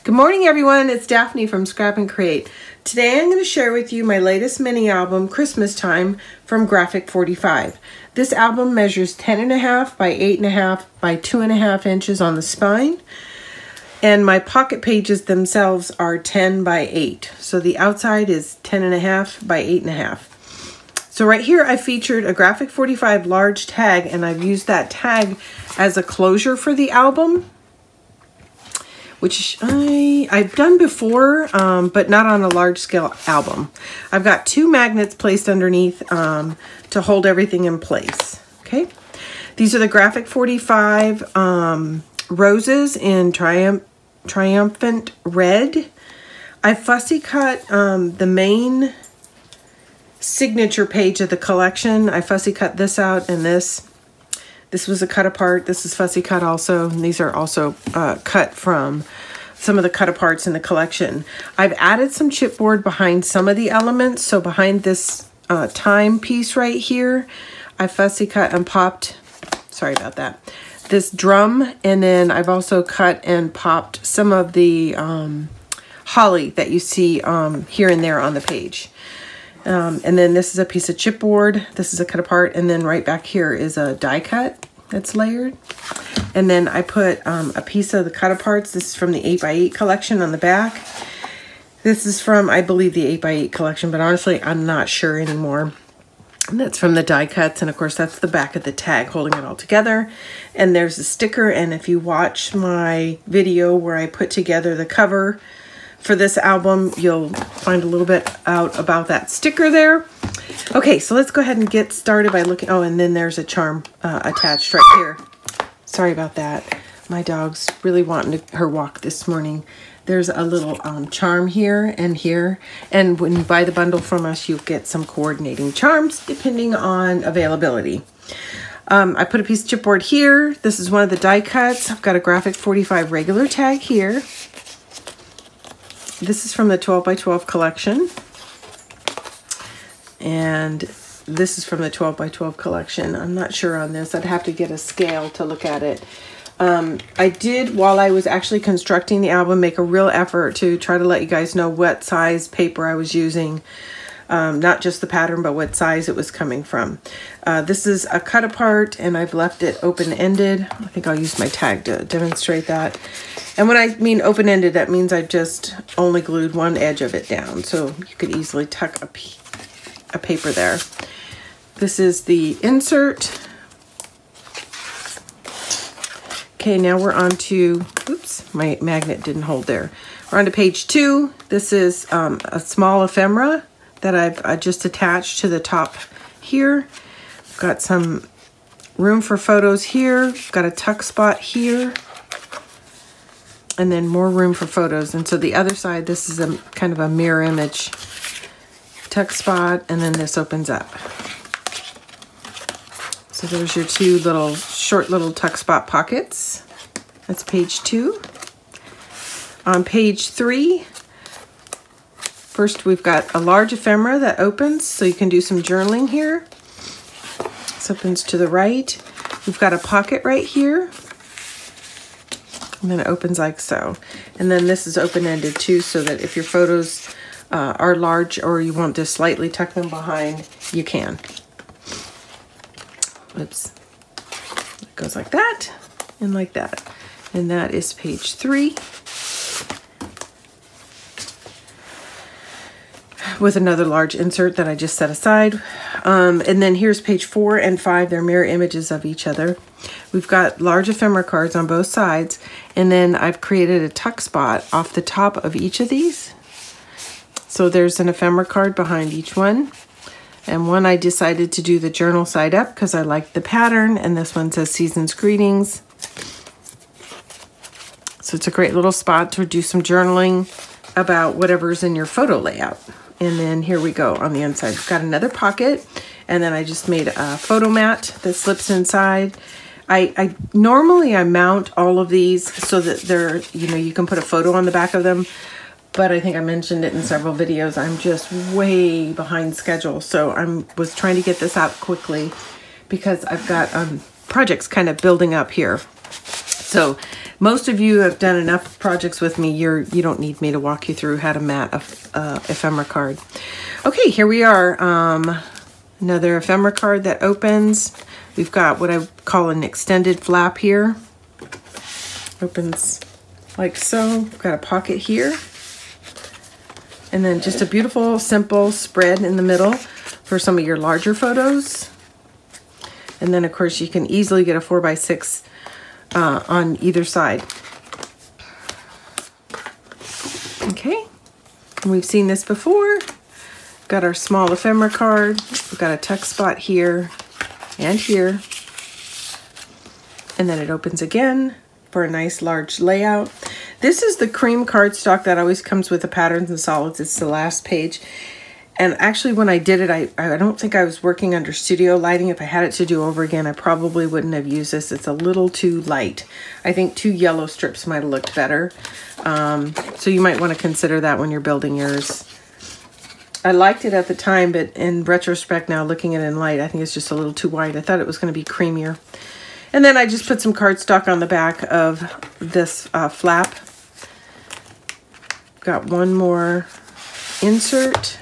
Good morning, everyone. It's Daphne from Scrap and Create. Today I'm going to share with you my latest mini album, Christmas Time, from Graphic 45. This album measures 10.5 by 8.5 by 2.5 inches on the spine. And my pocket pages themselves are 10 by 8. So the outside is 10.5 by 8.5. So right here I featured a Graphic 45 large tag, and I've used that tag as a closure for the album, which I've done before, but not on a large scale album. I've got 2 magnets placed underneath to hold everything in place. Okay, these are the Graphic 45 roses in Triumphant red. I fussy cut the main signature page of the collection. I fussy cut this out, and this was a cut apart. This is fussy cut also, and these are also cut from some of the cut aparts in the collection. I've added some chipboard behind some of the elements. So behind this time piece right here, I fussy cut and popped, sorry about that, this drum, and then I've also cut and popped some of the holly that you see here and there on the page. And then this is a piece of chipboard. This is a cut apart, and then right back here is a die cut that's layered. And then I put a piece of the cut aparts. This is from the 8x8 collection on the back. This is from, I believe, the 8x8 collection, but honestly, I'm not sure anymore. And that's from the die cuts, and of course, that's the back of the tag holding it all together. And there's a sticker, and if you watch my video where I put together the cover for this album, you'll find a little bit out about that sticker there. Okay, so let's go ahead and get started by looking. Oh, and then there's a charm attached right here. Sorry about that. My dog's really wanting her walk this morning. There's a little charm here and here. And when you buy the bundle from us, you'll get some coordinating charms depending on availability. I put a piece of chipboard here. This is one of the die cuts. I've got a Graphic 45 regular tag here. This is from the 12 by 12 collection. And this is from the 12 by 12 collection. I'm not sure on this. I'd have to get a scale to look at it. I did, while I was actually constructing the album, make a real effort to try to let you guys know what size paper I was using. Not just the pattern, but what size it was coming from. This is a cut apart, and I've left it open-ended. I think I'll use my tag to demonstrate that. And when I mean open-ended, that means I've just only glued one edge of it down. So you could easily tuck a paper there. This is the insert. Okay, now we're on to, oops, my magnet didn't hold there. We're on to page 2. This is a small ephemera that I've just attached to the top here. Got some room for photos here. Got a tuck spot here. And then more room for photos. And so the other side, this is a kind of a mirror image tuck spot, and then this opens up. So there's your 2 little short little tuck spot pockets. That's page 2. On page 3, first we've got a large ephemera that opens, so you can do some journaling here. This opens to the right. We've got a pocket right here. And then it opens like so. And then this is open-ended too, so that if your photos are large or you want to slightly tuck them behind, you can. Oops. It goes like that and like that. And that is page 3. With another large insert that I just set aside. And then here's page 4 and 5. They're mirror images of each other. We've got large ephemera cards on both sides, and then I've created a tuck spot off the top of each of these. So there's an ephemera card behind each one. And one I decided to do the journal side up because I liked the pattern, and this one says Season's Greetings. So it's a great little spot to do some journaling about whatever's in your photo layout. And then here we go on the inside. We've got another pocket, and then I just made a photo mat that slips inside. I normally mount all of these so that they're, you can put a photo on the back of them, but I think I mentioned it in several videos. I'm just way behind schedule, so I was trying to get this out quickly because I've got projects kind of building up here. So most of you have done enough projects with me. You don't need me to walk you through how to mat a ephemera card. Okay, here we are. Another ephemera card that opens. We've got what I call an extended flap here. Opens like so. We've got a pocket here. And then just a beautiful, simple spread in the middle for some of your larger photos. And then, of course, you can easily get a 4x6 on either side. Okay, and we've seen this before. Got our small ephemera card. We've got a tuck spot here and here. And then it opens again for a nice large layout. This is the cream cardstock that always comes with the patterns and solids. It's the last page. And actually when I did it, I don't think I was working under studio lighting. If I had it to do over again, I probably wouldn't have used this. It's a little too light. I think 2 yellow strips might have looked better. So you might want to consider that when you're building yours. I liked it at the time, but in retrospect now, looking at it in light, I think it's just a little too white. I thought it was going to be creamier. And then I just put some cardstock on the back of this flap. Got one more insert.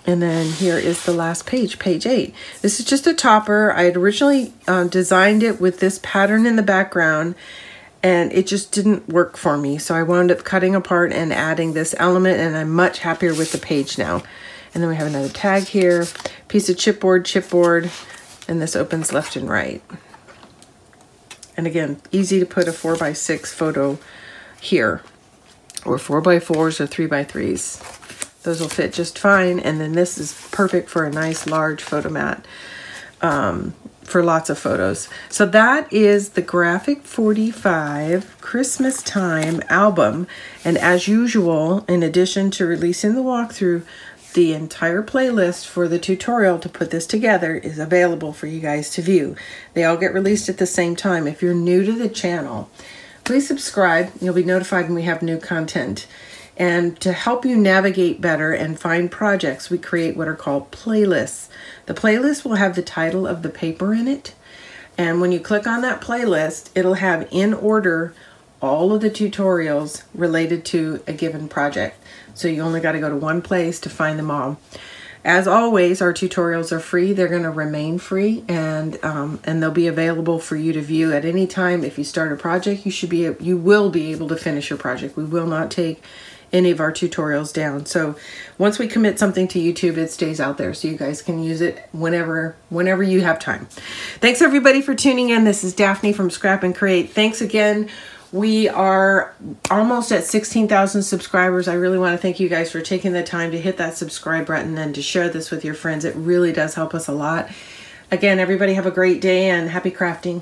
And then here is the last page, page 8. This is just a topper. I had originally designed it with this pattern in the background, and it just didn't work for me. So I wound up cutting apart and adding this element, and I'm much happier with the page now. And then we have another tag here, piece of chipboard, and this opens left and right. And again, easy to put a 4x6 photo here, or 4x4s or 3x3s. Those will fit just fine. And then this is perfect for a nice large photo mat for lots of photos. So that is the Graphic 45 Christmas Time album. And as usual, in addition to releasing the walkthrough, the entire playlist for the tutorial to put this together is available for you guys to view. They all get released at the same time. If you're new to the channel, please subscribe. You'll be notified when we have new content. And to help you navigate better and find projects, we create what are called playlists. The playlist will have the title of the paper in it. And when you click on that playlist, it'll have in order all of the tutorials related to a given project. So you only got to go to one place to find them all. As always, our tutorials are free. They're going to remain free, and they'll be available for you to view at any time. If you start a project, you will be able to finish your project. We will not take any of our tutorials down. So once we commit something to YouTube, it stays out there so you guys can use it whenever you have time. Thanks everybody for tuning in. This is Daphne from Scrap and Create. Thanks again. We are almost at 16,000 subscribers. I really want to thank you guys for taking the time to hit that subscribe button and to share this with your friends. It really does help us a lot. Again, everybody have a great day and happy crafting.